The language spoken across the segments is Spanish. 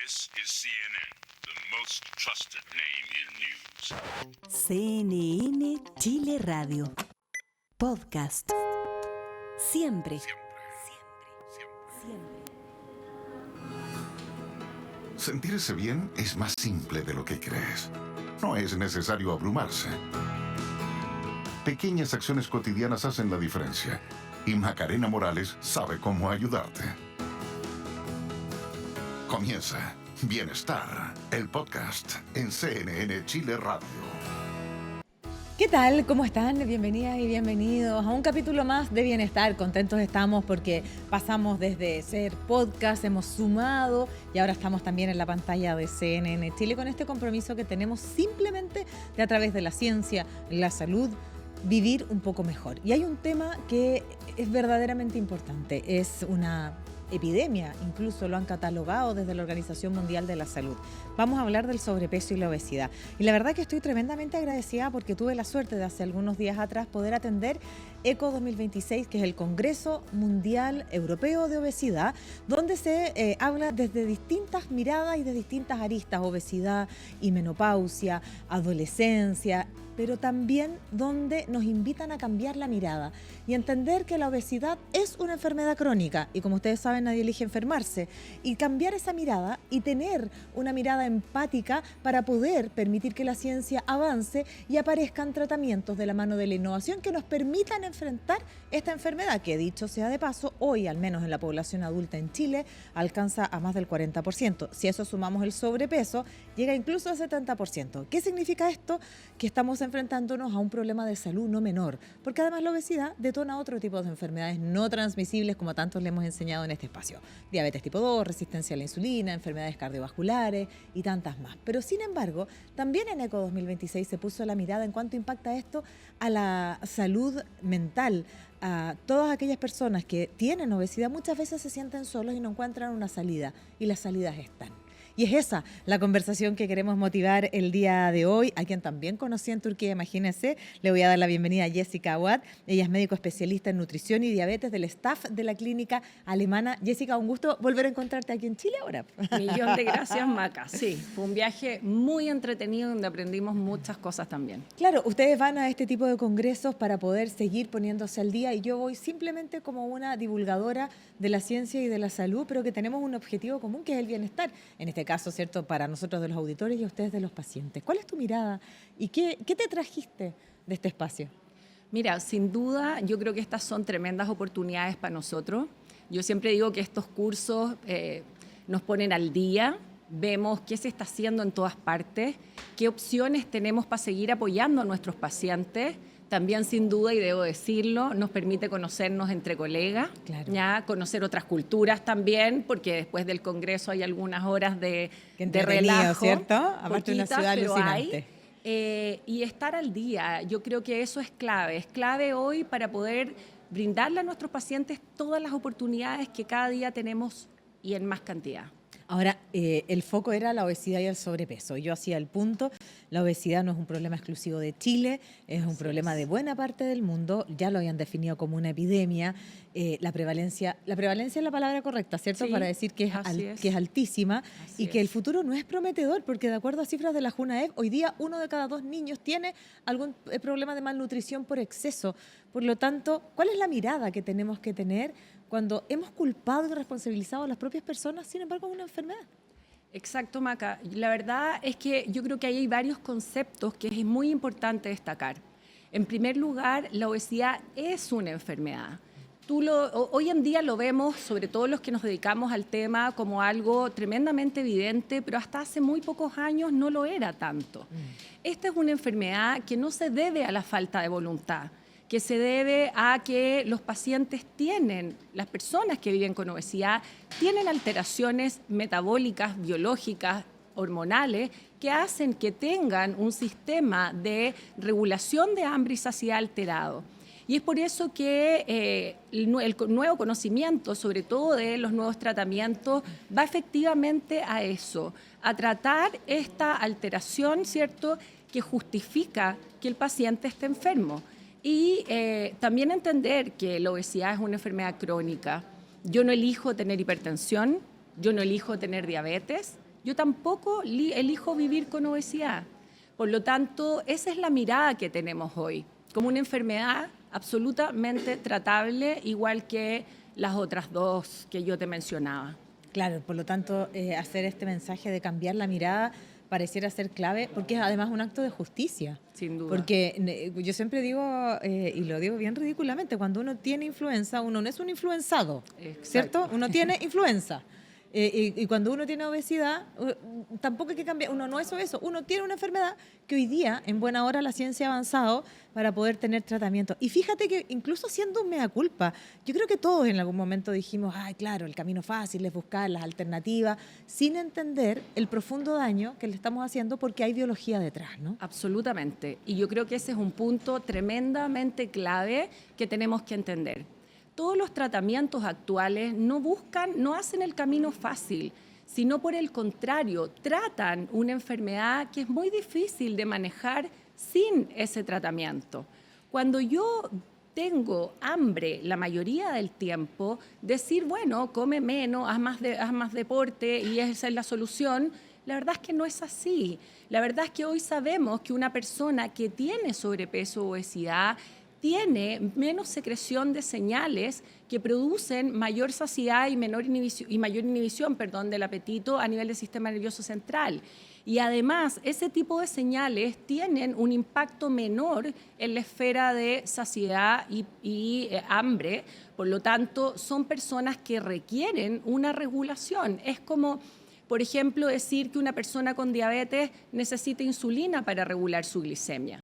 This is CNN, the most trusted name in news. CNN Chile Radio. Podcast. Siempre. Sentirse bien es más simple de lo que crees. No es necesario abrumarse. Pequeñas acciones cotidianas hacen la diferencia. Y Macarena Morales sabe cómo ayudarte. Comienza Bienestar, el podcast en CNN Chile Radio. ¿Qué tal? ¿Cómo están? Bienvenidas y bienvenidos a un capítulo más de Bienestar. Contentos estamos porque pasamos desde ser podcast, hemos sumado y ahora estamos también en la pantalla de CNN Chile con este compromiso que tenemos simplemente de a través de la ciencia, la salud, vivir un poco mejor. Y hay un tema que es verdaderamente importante, es una epidemia, incluso lo han catalogado desde la Organización Mundial de la Salud. Vamos a hablar del sobrepeso y la obesidad. Y la verdad que estoy tremendamente agradecida porque tuve la suerte de hace algunos días atrás poder atender ECO 2026, que es el Congreso Mundial Europeo de Obesidad, donde se habla desde distintas miradas y de distintas aristas, obesidad y menopausia, adolescencia, pero también donde nos invitan a cambiar la mirada y entender que la obesidad es una enfermedad crónica y como ustedes saben nadie elige enfermarse y cambiar esa mirada y tener una mirada empática para poder permitir que la ciencia avance y aparezcan tratamientos de la mano de la innovación que nos permitan enfrentar esta enfermedad que, dicho sea de paso, hoy al menos en la población adulta en Chile alcanza a más del 40%. Si a eso sumamos el sobrepeso, llega incluso al 70%. ¿Qué significa esto? Que estamos enfrentándonos a un problema de salud no menor, porque además la obesidad detona otro tipo de enfermedades no transmisibles como tantos le hemos enseñado en este espacio. Diabetes tipo 2, resistencia a la insulina, enfermedades cardiovasculares y tantas más. Pero sin embargo, también en ECO 2026 se puso la mirada en cuanto impacta esto a la salud mental. A todas aquellas personas que tienen obesidad muchas veces se sienten solos y no encuentran una salida, y las salidas están. Y es esa la conversación que queremos motivar el día de hoy, a quien también conocí en Turquía, imagínense. Le voy a dar la bienvenida a Jessica Awad. Ella es médico especialista en nutrición y diabetes del staff de la clínica alemana. Jessica, un gusto volver a encontrarte aquí en Chile ahora. Millón de gracias, Maca. Sí, fue un viaje muy entretenido donde aprendimos muchas cosas también. Claro, ustedes van a este tipo de congresos para poder seguir poniéndose al día y yo voy simplemente como una divulgadora de la ciencia y de la salud, pero que tenemos un objetivo común que es el bienestar. En este caso, ¿cierto? Para nosotros de los auditores y a ustedes de los pacientes. ¿Cuál es tu mirada y qué te trajiste de este espacio? Mira, sin duda, yo creo que estas son tremendas oportunidades para nosotros. Yo siempre digo que estos cursos nos ponen al día, vemos qué se está haciendo en todas partes, qué opciones tenemos para seguir apoyando a nuestros pacientes. También, sin duda, y debo decirlo, nos permite conocernos entre colegas, claro. Ya conocer otras culturas también, porque después del Congreso hay algunas horas de relajo. ¿Cierto? Aparte de una ciudad alucinante. Y estar al día, yo creo que eso es clave hoy para poder brindarle a nuestros pacientes todas las oportunidades que cada día tenemos y en más cantidad. Ahora, el foco era la obesidad y el sobrepeso. Yo hacía el punto, la obesidad no es un problema exclusivo de Chile, es un problema de buena parte del mundo, ya lo habían definido como una epidemia. La prevalencia es la palabra correcta, ¿cierto? Sí, para decir que es altísima y que el futuro no es prometedor, porque de acuerdo a cifras de la Junaep, hoy día 1 de cada 2 niños tiene algún problema de malnutrición por exceso. Por lo tanto, ¿cuál es la mirada que tenemos que tener cuando hemos culpado y responsabilizado a las propias personas, sin embargo, es una enfermedad? Exacto, Maca. La verdad es que yo creo que ahí hay varios conceptos que es muy importante destacar. En primer lugar, la obesidad es una enfermedad. Hoy en día lo vemos, sobre todo los que nos dedicamos al tema, como algo tremendamente evidente, pero hasta hace muy pocos años no lo era tanto. Esta es una enfermedad que no se debe a la falta de voluntad, que se debe a que los pacientes las personas que viven con obesidad, tienen alteraciones metabólicas, biológicas, hormonales, que hacen que tengan un sistema de regulación de hambre y saciedad alterado. Y es por eso que el nuevo conocimiento, sobre todo de los nuevos tratamientos, va efectivamente a eso, a tratar esta alteración, ¿cierto?, que justifica que el paciente esté enfermo. Y también entender que la obesidad es una enfermedad crónica. Yo no elijo tener hipertensión, yo no elijo tener diabetes, yo tampoco elijo vivir con obesidad. Por lo tanto, esa es la mirada que tenemos hoy, como una enfermedad absolutamente tratable, igual que las otras dos que yo te mencionaba. Claro, por lo tanto, hacer este mensaje de cambiar la mirada pareciera ser clave, porque es además un acto de justicia. Sin duda. Porque yo siempre digo, y lo digo bien ridículamente, cuando uno tiene influenza, uno no es un influenzado, Exacto. ¿cierto? Uno tiene influenza. Y cuando uno tiene obesidad, tampoco hay que cambiar, uno no es obeso, uno tiene una enfermedad que hoy día, en buena hora, la ciencia ha avanzado para poder tener tratamiento. Y fíjate que incluso haciendo un mea culpa, yo creo que todos en algún momento dijimos, ay, claro, el camino fácil es buscar las alternativas, sin entender el profundo daño que le estamos haciendo porque hay biología detrás, ¿no? Absolutamente. Y yo creo que ese es un punto tremendamente clave que tenemos que entender. Todos los tratamientos actuales no hacen el camino fácil, sino por el contrario, tratan una enfermedad que es muy difícil de manejar sin ese tratamiento. Cuando yo tengo hambre la mayoría del tiempo, decir, bueno, come menos, haz más deporte y esa es la solución, la verdad es que no es así. La verdad es que hoy sabemos que una persona que tiene sobrepeso o obesidad tiene menos secreción de señales que producen mayor saciedad y mayor inhibición del apetito a nivel del sistema nervioso central. Y además, ese tipo de señales tienen un impacto menor en la esfera de saciedad y hambre. Por lo tanto, son personas que requieren una regulación. Es como, por ejemplo, decir que una persona con diabetes necesita insulina para regular su glicemia.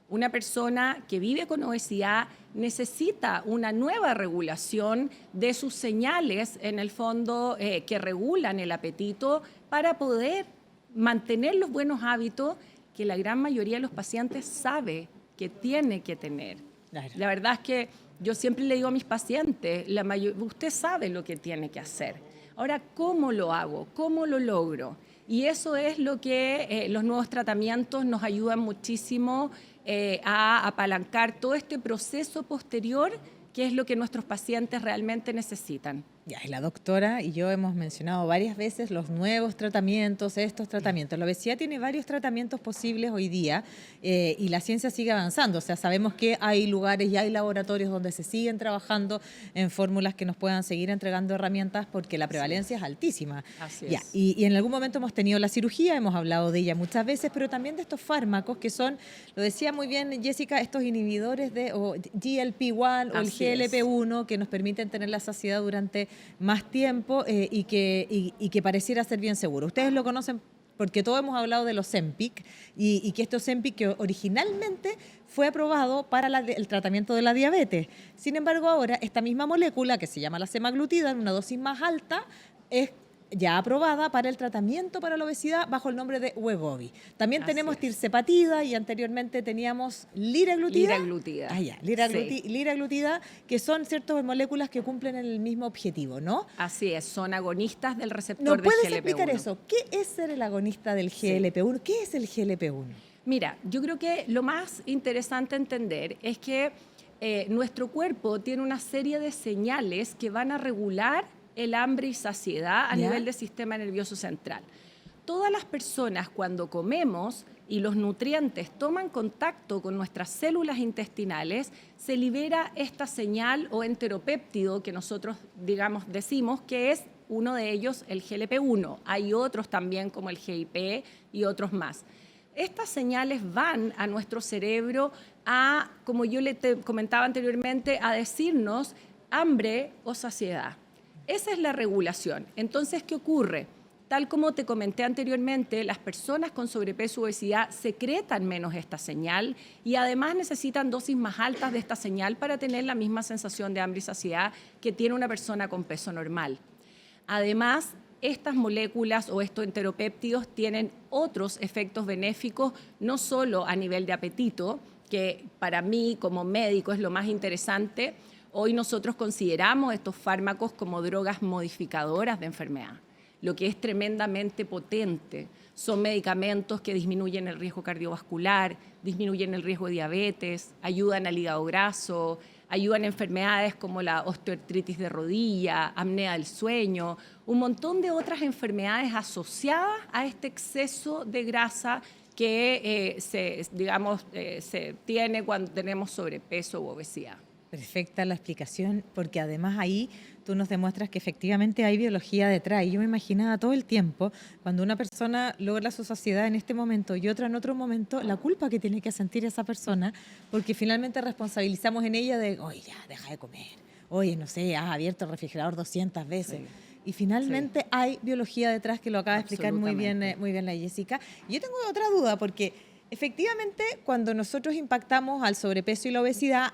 Una persona que vive con obesidad necesita una nueva regulación de sus señales, en el fondo, que regulan el apetito para poder mantener los buenos hábitos que la gran mayoría de los pacientes sabe que tiene que tener. Claro. La verdad es que yo siempre le digo a mis pacientes, usted sabe lo que tiene que hacer. Ahora, ¿cómo lo hago? ¿Cómo lo logro? Y eso es lo que los nuevos tratamientos nos ayudan muchísimo a apalancar todo este proceso posterior, que es lo que nuestros pacientes realmente necesitan. Ya, y la doctora y yo hemos mencionado varias veces los nuevos tratamientos, estos tratamientos. La obesidad tiene varios tratamientos posibles hoy día y la ciencia sigue avanzando. O sea, sabemos que hay lugares y hay laboratorios donde se siguen trabajando en fórmulas que nos puedan seguir entregando herramientas porque la prevalencia es altísima. Así ya, es. y en algún momento hemos tenido la cirugía, hemos hablado de ella muchas veces, pero también de estos fármacos que son, lo decía muy bien Jessica, estos inhibidores de GLP-1 o el Así es. GLP-1 que nos permiten tener la saciedad durante más tiempo y que pareciera ser bien seguro. Ustedes lo conocen porque todos hemos hablado de los Ozempic y que este Ozempic que originalmente fue aprobado para el tratamiento de la diabetes. Sin embargo, ahora esta misma molécula que se llama la semaglutida en una dosis más alta es ya aprobada para el tratamiento para la obesidad bajo el nombre de Wegovy. También Así tenemos es. tirzepatida y anteriormente teníamos liraglutida. Liraglutida. Ah, ya, Sí. liraglutida, que son ciertas moléculas que cumplen el mismo objetivo, ¿no? Así es, son agonistas del receptor ¿No de puedes GLP-1. explicar eso? ¿Qué es ser el agonista del GLP-1? ¿Qué es el GLP-1? Mira, yo creo que lo más interesante entender es que nuestro cuerpo tiene una serie de señales que van a regular el hambre y saciedad a ¿Ya? nivel del sistema nervioso central. Todas las personas cuando comemos y los nutrientes toman contacto con nuestras células intestinales, se libera esta señal o enteropéptido que nosotros, decimos que es uno de ellos el GLP-1. Hay otros también como el GIP y otros más. Estas señales van a nuestro cerebro a, como yo te comentaba anteriormente, a decirnos hambre o saciedad. Esa es la regulación. Entonces, ¿qué ocurre? Tal como te comenté anteriormente, las personas con sobrepeso o obesidad secretan menos esta señal y además necesitan dosis más altas de esta señal para tener la misma sensación de hambre y saciedad que tiene una persona con peso normal. Además, estas moléculas o estos enteropéptidos tienen otros efectos benéficos, no solo a nivel de apetito, que para mí como médico es lo más interesante. Hoy nosotros consideramos estos fármacos como drogas modificadoras de enfermedad, lo que es tremendamente potente. Son medicamentos que disminuyen el riesgo cardiovascular, disminuyen el riesgo de diabetes, ayudan al hígado graso, ayudan en enfermedades como la osteoartritis de rodilla, apnea del sueño, un montón de otras enfermedades asociadas a este exceso de grasa que se tiene cuando tenemos sobrepeso u obesidad. Perfecta la explicación, porque además ahí tú nos demuestras que efectivamente hay biología detrás. Y yo me imaginaba todo el tiempo, cuando una persona logra su saciedad en este momento y otra en otro momento, la culpa que tiene que sentir esa persona, porque finalmente responsabilizamos en ella de, oye, ya, deja de comer. Oye, no sé, has abierto el refrigerador 200 veces. Sí. Y finalmente hay biología detrás, que lo acaba de explicar muy bien la Jessica. Y yo tengo otra duda, porque efectivamente, cuando nosotros impactamos al sobrepeso y la obesidad,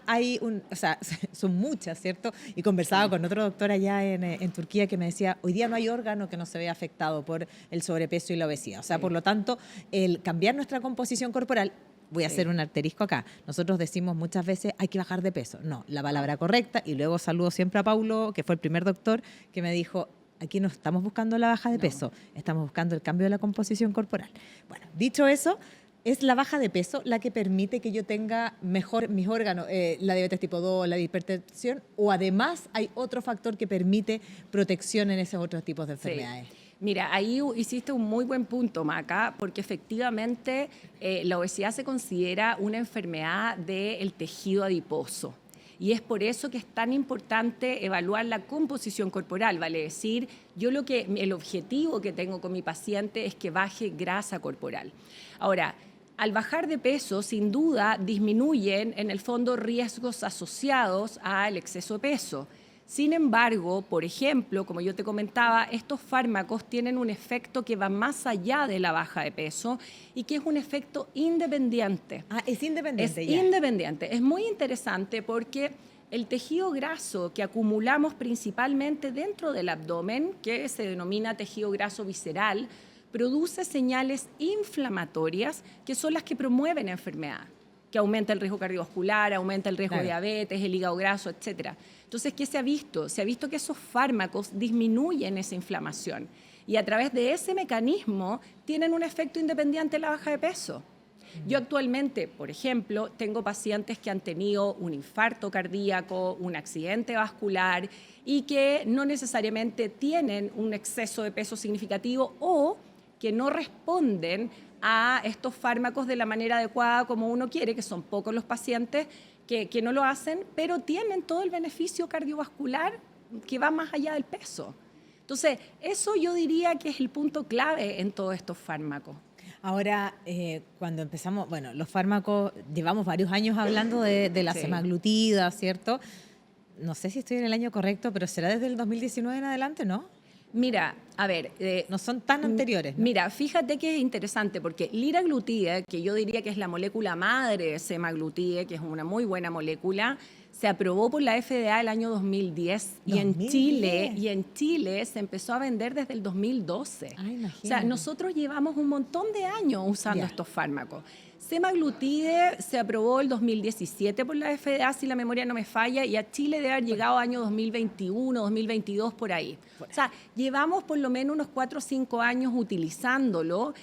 son muchas, ¿cierto? Y conversaba con otro doctor allá en Turquía que me decía, hoy día no hay órgano que no se vea afectado por el sobrepeso y la obesidad. O sea, por lo tanto, el cambiar nuestra composición corporal, voy a hacer un asterisco acá, nosotros decimos muchas veces hay que bajar de peso. No, la palabra correcta, y luego saludo siempre a Paulo, que fue el primer doctor, que me dijo, aquí no estamos buscando la baja de peso, estamos buscando el cambio de la composición corporal. Bueno, dicho eso, ¿es la baja de peso la que permite que yo tenga mejor mis órganos, la diabetes tipo 2, la hipertensión, o además hay otro factor que permite protección en esos otros tipos de enfermedades? Sí. Mira, ahí hiciste un muy buen punto, Maca, porque efectivamente la obesidad se considera una enfermedad del tejido adiposo. Y es por eso que es tan importante evaluar la composición corporal, vale decir, el objetivo que tengo con mi paciente es que baje grasa corporal. Ahora, al bajar de peso, sin duda, disminuyen en el fondo riesgos asociados al exceso de peso. Sin embargo, por ejemplo, como yo te comentaba, estos fármacos tienen un efecto que va más allá de la baja de peso y que es un efecto independiente. Ah, es independiente. Es independiente. Es muy interesante porque el tejido graso que acumulamos principalmente dentro del abdomen, que se denomina tejido graso visceral, produce señales inflamatorias que son las que promueven enfermedad, que aumenta el riesgo cardiovascular, aumenta el riesgo de diabetes, el hígado graso, etc. Entonces, ¿qué se ha visto? Se ha visto que esos fármacos disminuyen esa inflamación y a través de ese mecanismo tienen un efecto independiente en la baja de peso. Yo actualmente, por ejemplo, tengo pacientes que han tenido un infarto cardíaco, un accidente vascular y que no necesariamente tienen un exceso de peso significativo o que no responden a estos fármacos de la manera adecuada como uno quiere, que son pocos los pacientes que no lo hacen, pero tienen todo el beneficio cardiovascular que va más allá del peso. Entonces, eso yo diría que es el punto clave en todos estos fármacos. Ahora, cuando empezamos, bueno, los fármacos, llevamos varios años hablando de la semaglutida, ¿cierto? No sé si estoy en el año correcto, pero será desde el 2019 en adelante, ¿no? Mira, a ver... no son tan anteriores, ¿no? Mira, fíjate que es interesante porque liraglutide, que yo diría que es la molécula madre de semaglutide, que es una muy buena molécula, se aprobó por la FDA el año 2010 y en Chile se empezó a vender desde el 2012. Ah, imagínate. O sea, nosotros llevamos un montón de años usando estos fármacos. Semaglutide se aprobó el 2017 por la FDA, si la memoria no me falla, y a Chile debe haber llegado año 2021, 2022, por ahí. O sea, llevamos por lo menos unos 4 o 5 años utilizándolo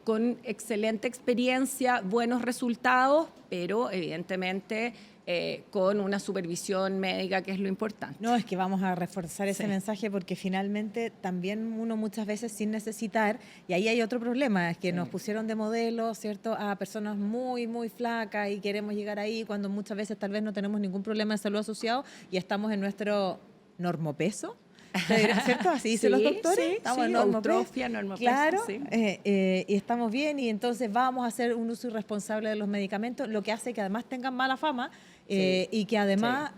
con excelente experiencia, buenos resultados, pero evidentemente con una supervisión médica, que es lo importante. No, es que vamos a reforzar ese mensaje porque finalmente también uno muchas veces sin necesitar, y ahí hay otro problema, es que nos pusieron de modelo, ¿cierto?, a personas muy, muy flacas y queremos llegar ahí cuando muchas veces tal vez no tenemos ningún problema de salud asociado y estamos en nuestro normopeso. ¿Cierto? Así dicen los doctores. Sí, estamos en eutrofia, normopeso. Claro, sí. Y estamos bien y entonces vamos a hacer un uso irresponsable de los medicamentos, lo que hace que además tengan mala fama y que además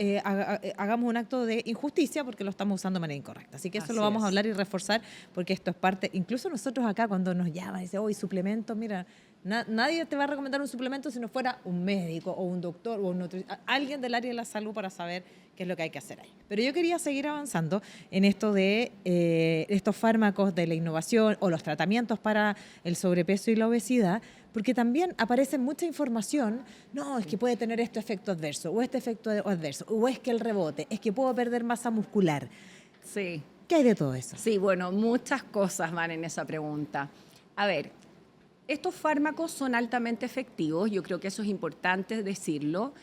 hagamos un acto de injusticia porque lo estamos usando de manera incorrecta. Así que eso lo vamos a hablar y reforzar porque esto es parte, incluso nosotros acá cuando nos llaman y dicen, hoy suplementos, mira, nadie te va a recomendar un suplemento si no fuera un médico o un doctor o un nutricionista, alguien del área de la salud para saber qué es lo que hay que hacer ahí. Pero yo quería seguir avanzando en esto de estos fármacos de la innovación o los tratamientos para el sobrepeso y la obesidad, porque también aparece mucha información, no, es que puede tener este efecto adverso, o este efecto adverso, o es que el rebote, es que puedo perder masa muscular. Sí. ¿Qué hay de todo eso? Sí, bueno, muchas cosas van en esa pregunta. A ver, estos fármacos son altamente efectivos, yo creo que eso es importante decirlo.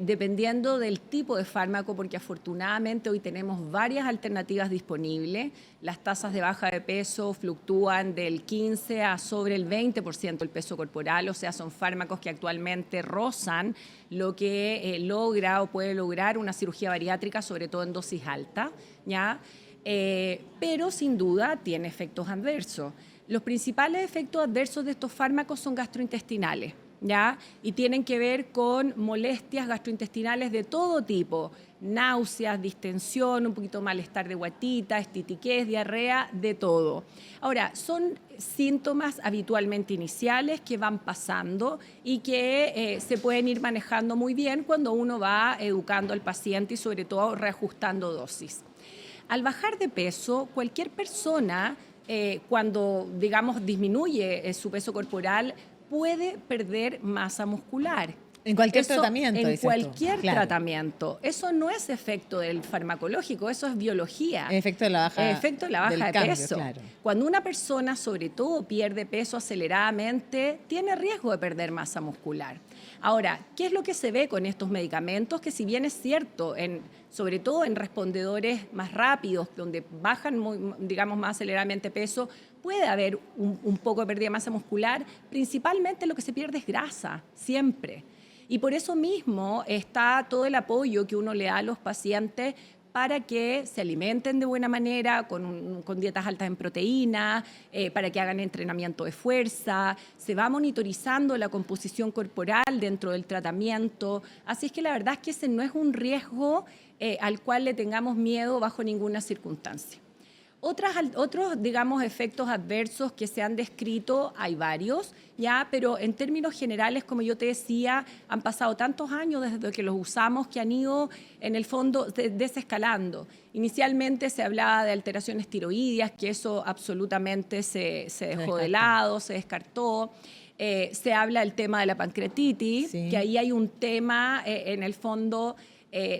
dependiendo del tipo de fármaco, porque afortunadamente hoy tenemos varias alternativas disponibles. Las tasas de baja de peso fluctúan del 15 a sobre el 20% del peso corporal, o sea, son fármacos que actualmente rozan lo que logra o puede lograr una cirugía bariátrica, sobre todo en dosis alta, ¿ya? Pero sin duda tiene efectos adversos. Los principales efectos adversos de estos fármacos son gastrointestinales, ¿ya? Y tienen que ver con molestias gastrointestinales de todo tipo, náuseas, distensión, un poquito malestar de guatita, estitiquez, diarrea, de todo. Ahora, son síntomas habitualmente iniciales que van pasando y que se pueden ir manejando muy bien cuando uno va educando al paciente y sobre todo reajustando dosis. Al bajar de peso, cualquier persona, cuando, digamos, disminuye su peso corporal, puede perder masa muscular. En cualquier tratamiento, En dices tú. cualquier Claro. tratamiento. Eso no es efecto del farmacológico, eso es biología. Efecto de la baja, Efecto de la baja del de cambio, peso. claro. Cuando una persona, sobre todo, pierde peso aceleradamente, tiene riesgo de perder masa muscular. Ahora, ¿qué es lo que se ve con estos medicamentos? Que si bien es cierto, sobre todo en respondedores más rápidos, donde bajan, digamos, más aceleradamente peso, puede haber un poco de pérdida de masa muscular. Principalmente lo que se pierde es grasa, siempre. Y por eso mismo está todo el apoyo que uno le da a los pacientes para que se alimenten de buena manera, con dietas altas en proteína, para que hagan entrenamiento de fuerza. Se va monitorizando la composición corporal dentro del tratamiento. Así es que la verdad es que ese no es un riesgo al cual le tengamos miedo bajo ninguna circunstancia. Otros, digamos, efectos adversos que se han descrito, hay varios, ¿ya? Pero en términos generales, como yo te decía, han pasado tantos años desde que los usamos que han ido, en el fondo, desescalando. Inicialmente se hablaba de alteraciones tiroideas, que eso absolutamente se dejó de lado, se descartó. Se habla del tema de la pancreatitis, Sí. que ahí hay un tema, en el fondo,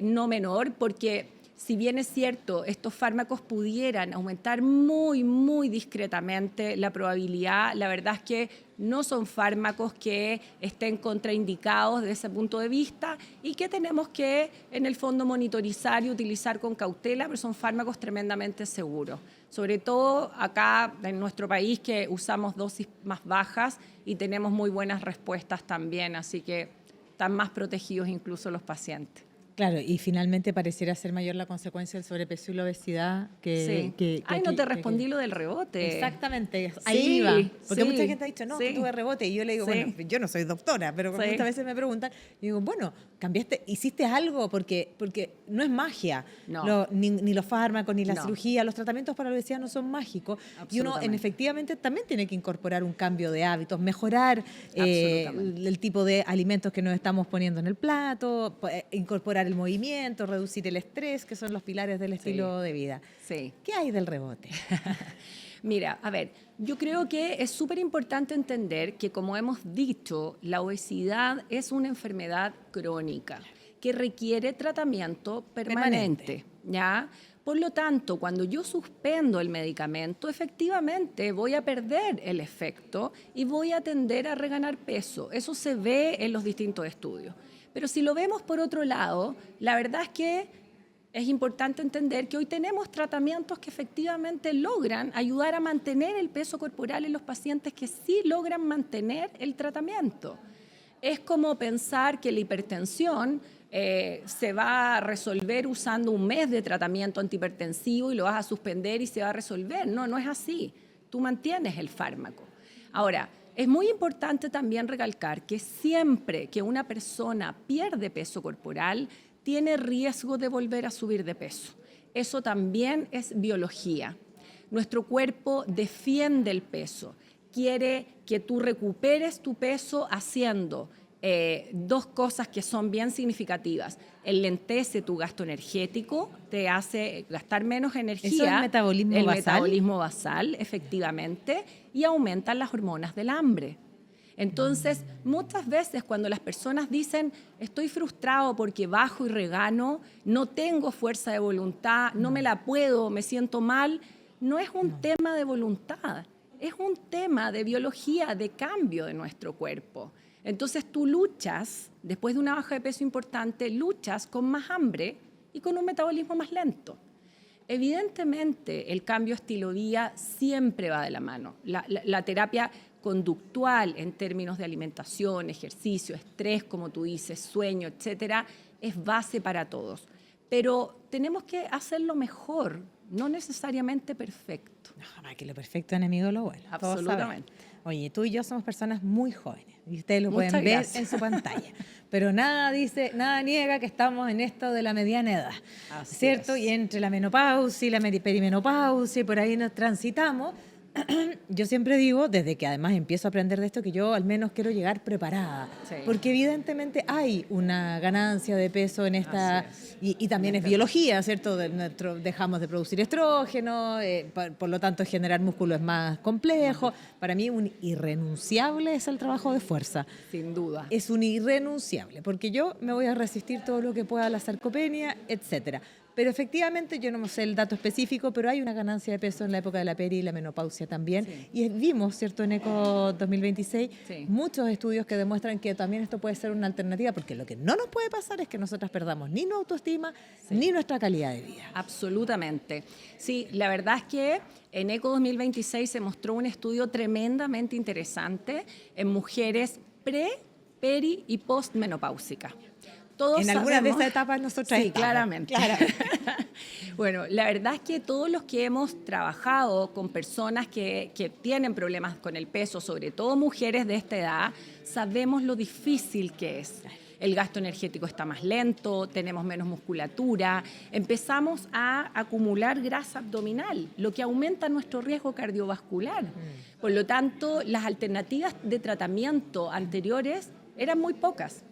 no menor, porque si bien es cierto, estos fármacos pudieran aumentar muy, muy discretamente la probabilidad, la verdad es que no son fármacos que estén contraindicados desde ese punto de vista y que tenemos que, en el fondo, monitorizar y utilizar con cautela, pero son fármacos tremendamente seguros. Sobre todo acá en nuestro país, que usamos dosis más bajas y tenemos muy buenas respuestas también, así que están más protegidos incluso los pacientes. Claro, y finalmente pareciera ser mayor la consecuencia del sobrepeso y la obesidad que... Sí. Ay, no te respondí lo del rebote. Exactamente, ahí Sí, iba. Porque sí, mucha gente ha dicho, no, sí. que tuve rebote. Y yo le digo, Sí. bueno, yo no soy doctora, pero Sí. muchas veces me preguntan, y digo, bueno, cambiaste, hiciste algo porque no es magia. No. Ni los fármacos, ni la No. cirugía, los tratamientos para la obesidad no son mágicos. Y uno Absolutamente. efectivamente también tiene que incorporar un cambio de hábitos, mejorar Absolutamente. el tipo de alimentos que nos estamos poniendo en el plato, incorporar el movimiento, reducir el estrés, que son los pilares del estilo de vida. Sí. ¿Qué hay del rebote? Mira, a ver, yo creo que es súper importante entender que, como hemos dicho, la obesidad es una enfermedad crónica que requiere tratamiento permanente, ¿ya? Por lo tanto, cuando yo suspendo el medicamento, efectivamente voy a perder el efecto y voy a tender a reganar peso. Eso se ve en los distintos estudios. Pero si lo vemos por otro lado, la verdad es que es importante entender que hoy tenemos tratamientos que efectivamente logran ayudar a mantener el peso corporal en los pacientes que sí logran mantener el tratamiento. Es como pensar que la hipertensión se va a resolver usando un mes de tratamiento antihipertensivo y lo vas a suspender y se va a resolver. No, no es así. Tú mantienes el fármaco. Ahora, es muy importante también recalcar que siempre que una persona pierde peso corporal, tiene riesgo de volver a subir de peso. Eso también es biología. Nuestro cuerpo defiende el peso, quiere que tú recuperes tu peso haciendo dos cosas que son bien significativas. Enlentece tu gasto energético, te hace gastar menos energía. ¿Eso es el metabolismo basal? El metabolismo basal, efectivamente, y aumentan las hormonas del hambre. Entonces, muchas veces cuando las personas dicen, estoy frustrado porque bajo y regano, no tengo fuerza de voluntad, no me la puedo, me siento mal, no es un tema de voluntad, es un tema de biología, de cambio de nuestro cuerpo. Entonces tú luchas, después de una baja de peso importante, luchas con más hambre y con un metabolismo más lento. Evidentemente, el cambio estilo-vida siempre va de la mano. La terapia conductual en términos de alimentación, ejercicio, estrés, como tú dices, sueño, etcétera, es base para todos. Pero tenemos que hacerlo mejor, no necesariamente perfecto. No, que lo perfecto enemigo de lo bueno. Todos Absolutamente. sabemos. Oye, tú y yo somos personas muy jóvenes y ustedes lo Muchas pueden ver gracias. en su pantalla. Pero nada niega que estamos en esto de la mediana edad, Así ¿cierto? es. Y entre la menopausia y la perimenopausia y por ahí nos transitamos. Yo siempre digo, desde que además empiezo a aprender de esto, que yo al menos quiero llegar preparada, Sí. porque evidentemente hay una ganancia de peso en esta, Así y también es biología, ¿cierto? Dejamos de producir estrógeno, por lo tanto generar músculo es más complejo. Para mí un irrenunciable es el trabajo de fuerza. Sin duda. Es un irrenunciable, porque yo me voy a resistir todo lo que pueda a la sarcopenia, etcétera. Pero efectivamente, yo no sé el dato específico, pero hay una ganancia de peso en la época de la peri y la menopausia también. Sí. Y vimos, ¿cierto?, en ECO 2026, Sí. muchos estudios que demuestran que también esto puede ser una alternativa, porque lo que no nos puede pasar es que nosotras perdamos ni nuestra autoestima, ni nuestra calidad de vida. Absolutamente. Sí, la verdad es que en ECO 2026 se mostró un estudio tremendamente interesante en mujeres pre, peri y postmenopáusicas. Todos En algunas de sabemos- esas etapas nosotras Sí, estamos. claramente. Bueno, la verdad es que todos los que hemos trabajado con personas que tienen problemas con el peso, sobre todo mujeres de esta edad, sabemos lo difícil que es. El gasto energético está más lento, tenemos menos musculatura, empezamos a acumular grasa abdominal, lo que aumenta nuestro riesgo cardiovascular. Por lo tanto, las alternativas de tratamiento anteriores eran muy pocas.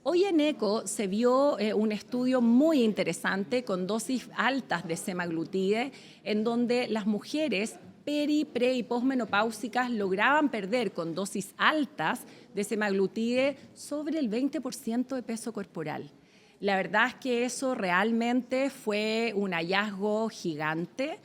Hoy en ECO se vio un estudio muy interesante con dosis altas de semaglutide, en donde las mujeres peri, pre y posmenopáusicas lograban perder con dosis altas de semaglutide sobre el 20% de peso corporal. La verdad es que eso realmente fue un hallazgo gigante.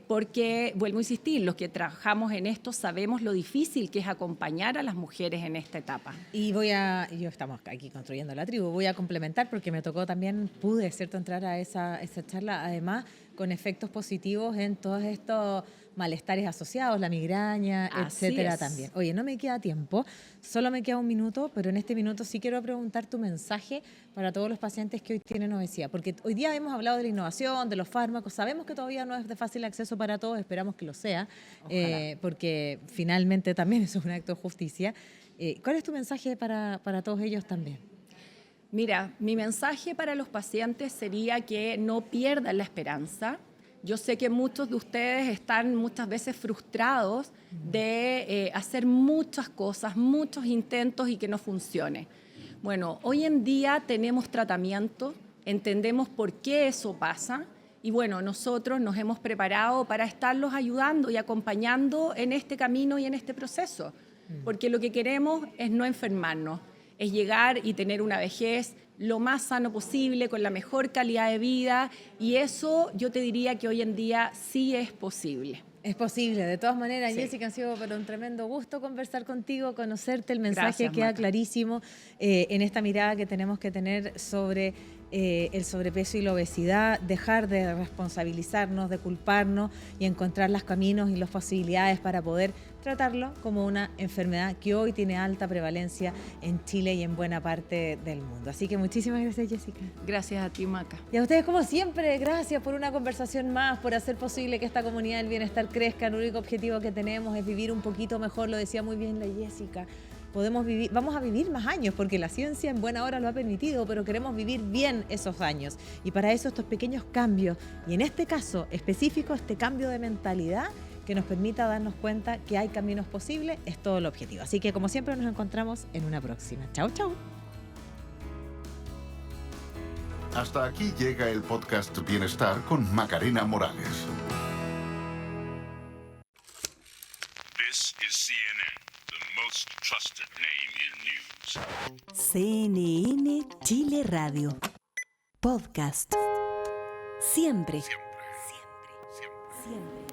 Porque, vuelvo a insistir, los que trabajamos en esto sabemos lo difícil que es acompañar a las mujeres en esta etapa. Y yo estamos aquí construyendo la tribu, voy a complementar porque me tocó también, pude, ¿cierto?, entrar a esa charla, además con efectos positivos en todos estos malestares asociados, la migraña, Así etcétera es. también. Oye, no me queda tiempo, solo me queda un minuto, pero en este minuto sí quiero preguntar tu mensaje para todos los pacientes que hoy tienen obesidad, porque hoy día hemos hablado de la innovación, de los fármacos, sabemos que todavía no es de fácil acceso para todos, esperamos que lo sea, porque finalmente también eso es un acto de justicia. ¿Cuál es tu mensaje para todos ellos también? Mira, mi mensaje para los pacientes sería que no pierdan la esperanza. Yo sé que muchos de ustedes están muchas veces frustrados de hacer muchas cosas, muchos intentos y que no funcione. Bueno, hoy en día tenemos tratamiento, entendemos por qué eso pasa y bueno, nosotros nos hemos preparado para estarlos ayudando y acompañando en este camino y en este proceso, porque lo que queremos es no enfermarnos, es llegar y tener una vejez lo más sano posible, con la mejor calidad de vida, y eso yo te diría que hoy en día sí es posible. Es posible, de todas maneras, Sí. Jessica, ha sido pero un tremendo gusto conversar contigo, conocerte, el mensaje Gracias, queda Maca. clarísimo en esta mirada que tenemos que tener sobre el sobrepeso y la obesidad, dejar de responsabilizarnos, de culparnos y encontrar los caminos y las posibilidades para poder tratarlo como una enfermedad que hoy tiene alta prevalencia en Chile y en buena parte del mundo. Así que muchísimas gracias, Jessica. Gracias a ti, Maca. Y a ustedes, como siempre, gracias por una conversación más, por hacer posible que esta comunidad del bienestar crezca. El único objetivo que tenemos es vivir un poquito mejor, lo decía muy bien la Jessica. Vamos a vivir más años, porque la ciencia en buena hora lo ha permitido, pero queremos vivir bien esos años. Y para eso estos pequeños cambios, y en este caso específico, este cambio de mentalidad que nos permita darnos cuenta que hay caminos posibles, es todo el objetivo. Así que, como siempre, nos encontramos en una próxima. Chau, chau. Hasta aquí llega el podcast Bienestar con Macarena Morales. This is CNN, the most trusted name in news. CNN Chile Radio. Podcast. Siempre. Siempre. Siempre.